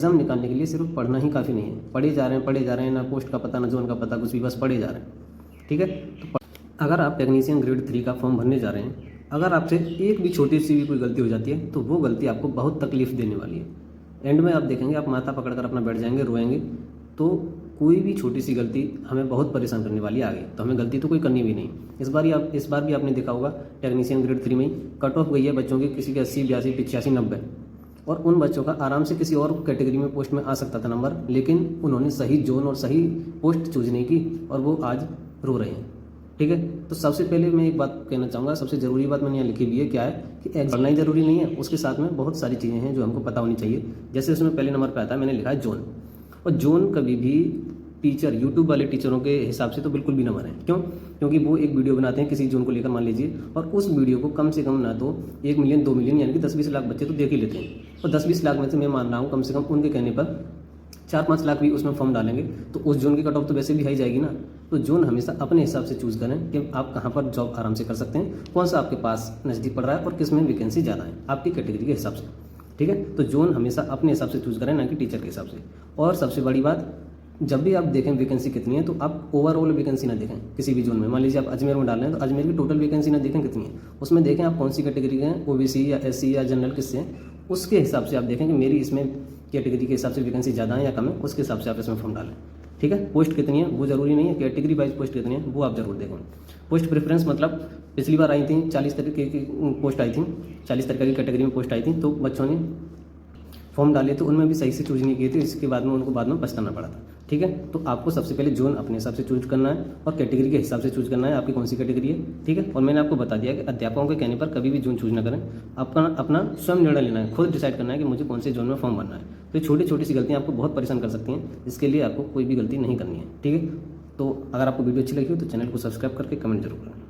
Exam निकालने के लिए सिर्फ पढ़ना ही काफ़ी नहीं है। पढ़े जा रहे हैं, ना पोस्ट का पता ना जोन का पता, कुछ भी, बस पढ़े जा रहे हैं। ठीक है, तो अगर आप टेक्नीशियन ग्रेड 3 का फॉर्म भरने जा रहे हैं, अगर आपसे एक भी छोटी सी भी कोई गलती हो जाती है तो वो गलती आपको बहुत तकलीफ देने वाली है। एंड में आप देखेंगे, आप माथा पकड़कर अपना बैठ जाएंगे, रोएंगे। तो कोई भी छोटी सी गलती हमें बहुत परेशान करने वाली है आगे, तो हमें गलती तो कोई करनी भी नहीं। इस बार भी आपने देखा होगा टेक्नीशियन ग्रेड 3 में कट ऑफ गई है बच्चों की, किसी के 80, 82, 85, 90, और उन बच्चों का आराम से किसी और कैटेगरी में पोस्ट में आ सकता था नंबर, लेकिन उन्होंने सही जोन और सही पोस्ट चूज नहीं की और वो आज रो रहे हैं। ठीक है, तो सबसे पहले मैं एक बात कहना चाहूँगा, सबसे ज़रूरी बात मैंने यहाँ लिखी हुई है, क्या है कि एग्जाम पढ़ना ही ज़रूरी नहीं है, उसके साथ में बहुत सारी चीज़ें हैं जो हमको पता होनी चाहिए। जैसे उसमें पहले नंबर पर आता है, मैंने लिखा है जोन, और जोन कभी भी टीचर, यूट्यूब वाले टीचरों के हिसाब से तो बिल्कुल भी ना बने। क्यों? क्योंकि वो एक वीडियो बनाते हैं किसी जोन को लेकर, मान लीजिए, और उस वीडियो को कम से कम ना तो 1 मिलियन 2 मिलियन यानी कि 10-20 लाख बच्चे तो देख ही लेते हैं, और 10-20 लाख में से मैं मान रहा हूँ कम से कम उनके कहने पर 4-5 लाख भी उसमें फॉर्म डालेंगे, तो उस जोन की कट ऑफ तो वैसे भी हाई जाएगी ना। तो जोन हमेशा अपने हिसाब से चूज़ करें कि आप कहाँ पर जॉब आराम से कर सकते हैं, कौन सा आपके पास नज़दीक पड़ रहा है और किस में वैकेंसी ज़्यादा है आपकी कैटेगरी के हिसाब से। ठीक है, तो जोन हमेशा अपने हिसाब से चूज़ करें, ना कि टीचर के हिसाब से। और सबसे बड़ी बात, जब भी आप देखें वैकेंसी कितनी है, तो आप ओवरऑल वैकेंसी ना देखें किसी भी जोन में। मान लीजिए आप अजमेर में डाल रहे हैं, तो अजमेर की टोटल वैकेंसी ना देखें कितनी है, उसमें देखें आप कौन सी कैटेगरी के हैं, ओबीसी या एससी या जनरल किससे हैं, उसके हिसाब से आप देखें कि मेरी इसमें कैटेगरी के हिसाब से वैकेंसी ज़्यादा है या कम है, उसके हिसाब से आप इसमें फॉर्म डालें। ठीक है, पोस्ट कितनी है वो ज़रूरी नहीं है, कैटेगरी वाइज पोस्ट कितनी है वो आप जरूर देखें। पोस्ट प्रेफरेंस मतलब पिछली बार आई थी 40 तरीके की पोस्ट आई थी, 40 तरीके की कैटेगरी में पोस्ट आई थी, तो बच्चों ने फॉर्म डाले तो उनमें भी सही से चूज नहीं किए थे, इसके बाद में उनको बाद में पछताना पड़ा था। ठीक है, तो आपको सबसे पहले जोन अपने हिसाब से चूज करना है और कैटेगरी के हिसाब से चूज करना है, आपकी कौन सी कैटेगरी है। ठीक है, और मैंने आपको बता दिया कि अध्यापकों के कहने पर कभी भी जोन चूज ना करें, अपना स्वयं निर्णय लेना है, खुद डिसाइड करना है कि मुझे कौन से जोन में फॉर्म भरना है। तो ये छोटी छोटी सी गलतियाँ आपको बहुत परेशान कर सकती हैं, इसके लिए आपको कोई भी गलती नहीं करनी है। ठीक है, तो अगर आपको वीडियो अच्छी लगी हो तो चैनल को सब्सक्राइब करके कमेंट जरूर करें।